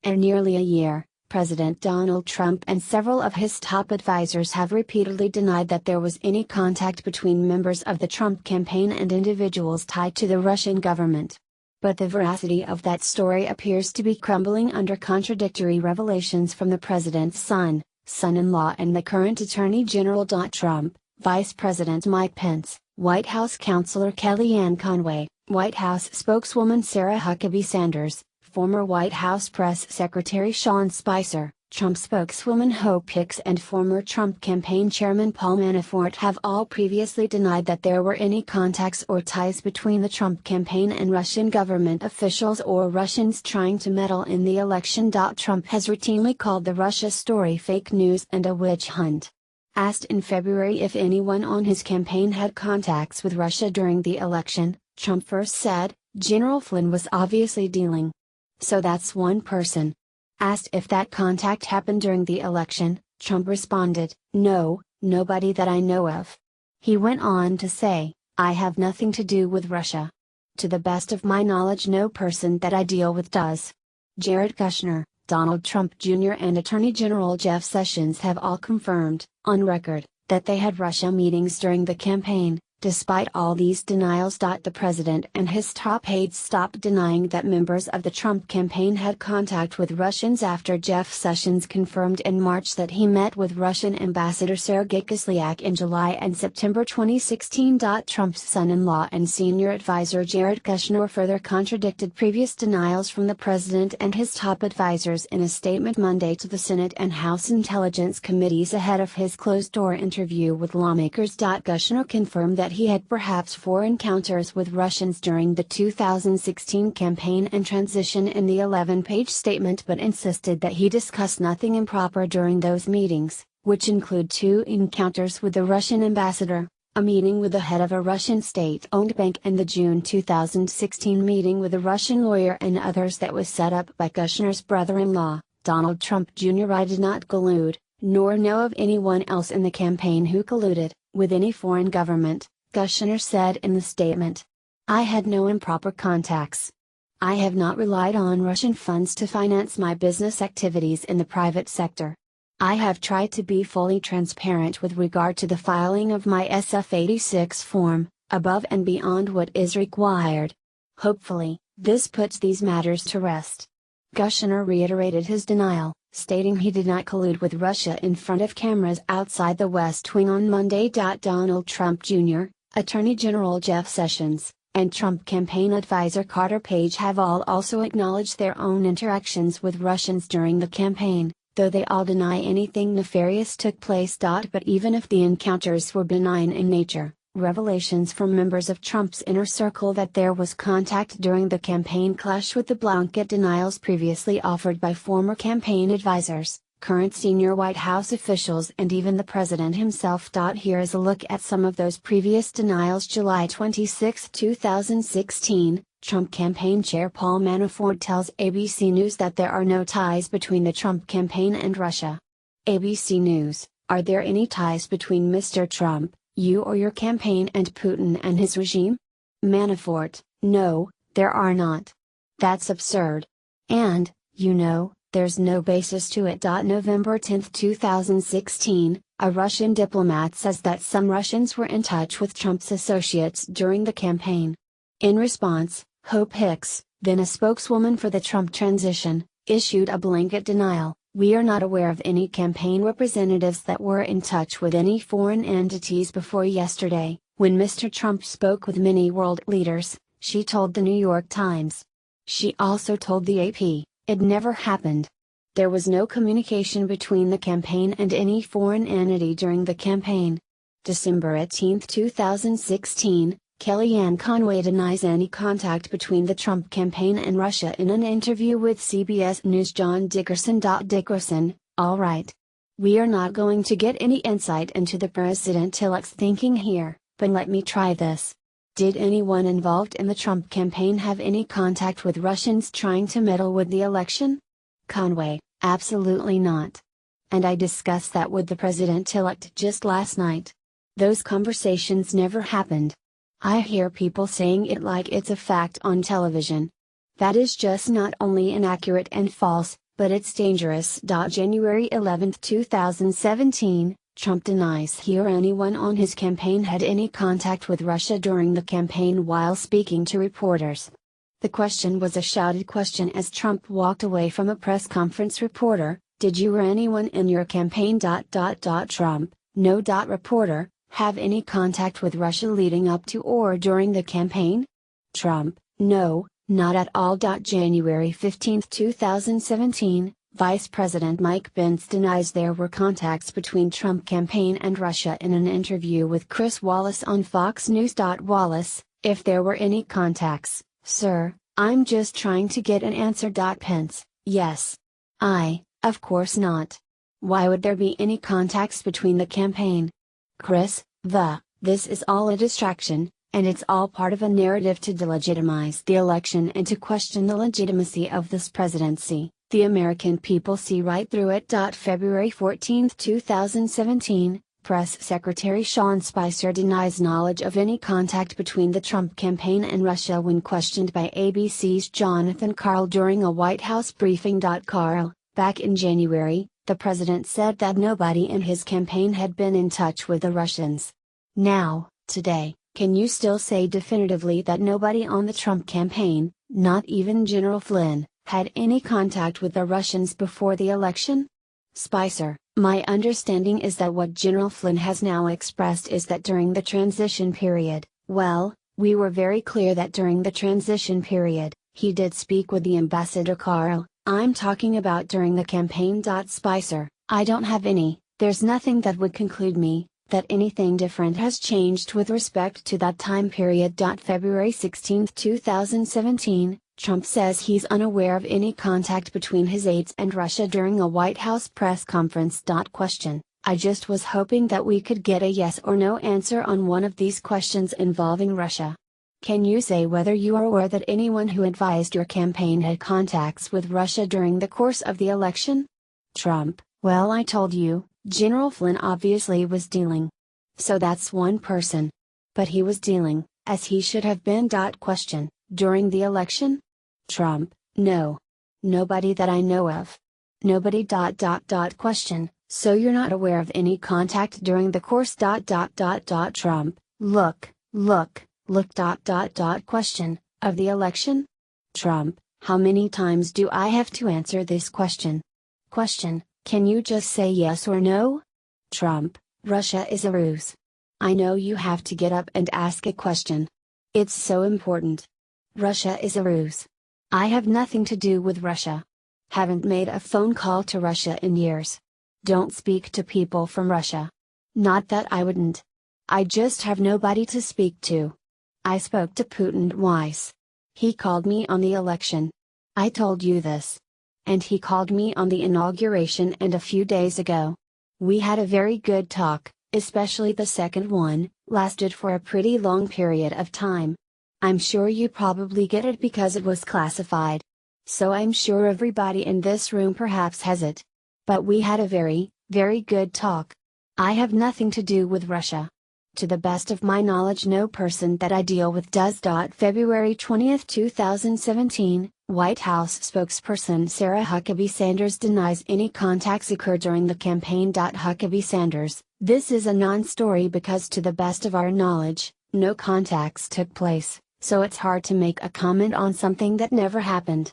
In nearly a year, President Donald Trump and several of his top advisors have repeatedly denied that there was any contact between members of the Trump campaign and individuals tied to the Russian government. But the veracity of that story appears to be crumbling under contradictory revelations from the president's son-in-law and the current Attorney General. Trump, Vice President Mike Pence, White House Counselor Kellyanne Conway, White House spokeswoman Sarah Huckabee Sanders, former White House Press Secretary Sean Spicer, Trump spokeswoman Hope Hicks and former Trump campaign chairman Paul Manafort have all previously denied that there were any contacts or ties between the Trump campaign and Russian government officials or Russians trying to meddle in the election. Trump has routinely called the Russia story fake news and a witch hunt. Asked in February if anyone on his campaign had contacts with Russia during the election, Trump first said, "General Flynn was obviously dealing. So that's one person." Asked if that contact happened during the election, Trump responded, "No, nobody that I know of." He went on to say, "I have nothing to do with Russia. To the best of my knowledge, no person that I deal with does." Jared Kushner, Donald Trump Jr. and Attorney General Jeff Sessions have all confirmed, on record, that they had Russia meetings during the campaign. Despite all these denials, the president and his top aides stopped denying that members of the Trump campaign had contact with Russians after Jeff Sessions confirmed in March that he met with Russian Ambassador Sergei Kislyak in July and September 2016. Trump's son-in-law and senior advisor Jared Kushner further contradicted previous denials from the president and his top advisors in a statement Monday to the Senate and House Intelligence Committees ahead of his closed-door interview with lawmakers. Kushner confirmed that he had perhaps 4 encounters with Russians during the 2016 campaign and transition in the 11-page statement, but insisted that he discussed nothing improper during those meetings, which include 2 encounters with the Russian ambassador, a meeting with the head of a Russian state-owned bank, and the June 2016 meeting with a Russian lawyer and others that was set up by Kushner's brother-in-law, Donald Trump Jr. "I did not collude, nor know of anyone else in the campaign who colluded with any foreign government," Kushner said in the statement. "I had no improper contacts. I have not relied on Russian funds to finance my business activities in the private sector. I have tried to be fully transparent with regard to the filing of my SF-86 form, above and beyond what is required. Hopefully, this puts these matters to rest." Kushner reiterated his denial, stating he did not collude with Russia in front of cameras outside the West Wing on Monday. Donald Trump Jr., Attorney General Jeff Sessions, and Trump campaign advisor Carter Page have all also acknowledged their own interactions with Russians during the campaign, though they all deny anything nefarious took place. But even if the encounters were benign in nature, revelations from members of Trump's inner circle that there was contact during the campaign clash with the blanket denials previously offered by former campaign advisors, current senior White House officials, and even the president himself. Here is a look at some of those previous denials. July 26, 2016, Trump campaign chair Paul Manafort tells ABC News that there are no ties between the Trump campaign and Russia. ABC News: "Are there any ties between Mr. Trump, you or your campaign, and Putin and his regime?" Manafort: "No, there are not. That's absurd. And, there's no basis to it." November 10, 2016, a Russian diplomat says that some Russians were in touch with Trump's associates during the campaign. In response, Hope Hicks, then a spokeswoman for the Trump transition, issued a blanket denial. "We are not aware of any campaign representatives that were in touch with any foreign entities before yesterday, when Mr. Trump spoke with many world leaders," she told the New York Times. She also told the AP, "It never happened. There was no communication between the campaign and any foreign entity during the campaign." December 18, 2016, Kellyanne Conway denies any contact between the Trump campaign and Russia in an interview with CBS News' John Dickerson. Dickerson: "All right. We are not going to get any insight into the president-elect's thinking here, but let me try this. Did anyone involved in the Trump campaign have any contact with Russians trying to meddle with the election?" Conway: "Absolutely not. And I discussed that with the president-elect just last night. Those conversations never happened. I hear people saying it like it's a fact on television. That is just not only inaccurate and false, but it's dangerous. January 11, 2017, Trump denies he or anyone on his campaign had any contact with Russia during the campaign while speaking to reporters. The question was a shouted question as Trump walked away from a press conference reporter. Did you or anyone in your campaign. Trump, no. Reporter, have any contact with Russia leading up to or during the campaign? Trump, no, not at all. January 15, 2017, Vice President Mike Pence denies there were contacts between Trump campaign and Russia in an interview with Chris Wallace on Fox News. Wallace, if there were any contacts, sir, I'm just trying to get an answer. Pence, yes. Of course not. Why would there be any contacts between the campaign? Chris, this is all a distraction, and it's all part of a narrative to delegitimize the election and to question the legitimacy of this presidency. The American people see right through it. February 14, 2017, Press Secretary Sean Spicer denies knowledge of any contact between the Trump campaign and Russia when questioned by ABC's Jonathan Karl during a White House briefing. Karl, back in January, the president said that nobody in his campaign had been in touch with the Russians. Now, today, can you still say definitively that nobody on the Trump campaign, not even General Flynn, had any contact with the Russians before the election? Spicer, my understanding is that what General Flynn has now expressed is that during the transition period, well, we were very clear that during the transition period, he did speak with the ambassador. Karl, I'm talking about during the campaign. Spicer, I don't have any, there's nothing that would conclude me, that anything different has changed with respect to that time period. February 16, 2017, Trump says he's unaware of any contact between his aides and Russia during a White House press conference. Question, I just was hoping that we could get a yes or no answer on one of these questions involving Russia. Can you say whether you are aware that anyone who advised your campaign had contacts with Russia during the course of the election? Trump, well, I told you, General Flynn obviously was dealing. So that's one person. But he was dealing, as he should have been. Question, during the election? Trump, no. Nobody that I know of. Nobody. Question, so you're not aware of any contact during the course. Trump, look. Question, of the election? Trump, how many times do I have to answer this question? Question, can you just say yes or no? Trump, Russia is a ruse. I know you have to get up and ask a question. It's so important. Russia is a ruse. I have nothing to do with Russia. Haven't made a phone call to Russia in years. Don't speak to people from Russia. Not that I wouldn't. I just have nobody to speak to. I spoke to Putin twice. He called me on the election. I told you this. And he called me on the inauguration and a few days ago. We had a very good talk, especially the second one, lasted for a pretty long period of time. I'm sure you probably get it because it was classified. So I'm sure everybody in this room perhaps has it. But we had a very, very good talk. I have nothing to do with Russia. To the best of my knowledge, no person that I deal with does. February 20, 2017, White House spokesperson Sarah Huckabee Sanders denies any contacts occurred during the campaign. Huckabee Sanders, this is a non-story because to the best of our knowledge, no contacts took place, so it's hard to make a comment on something that never happened.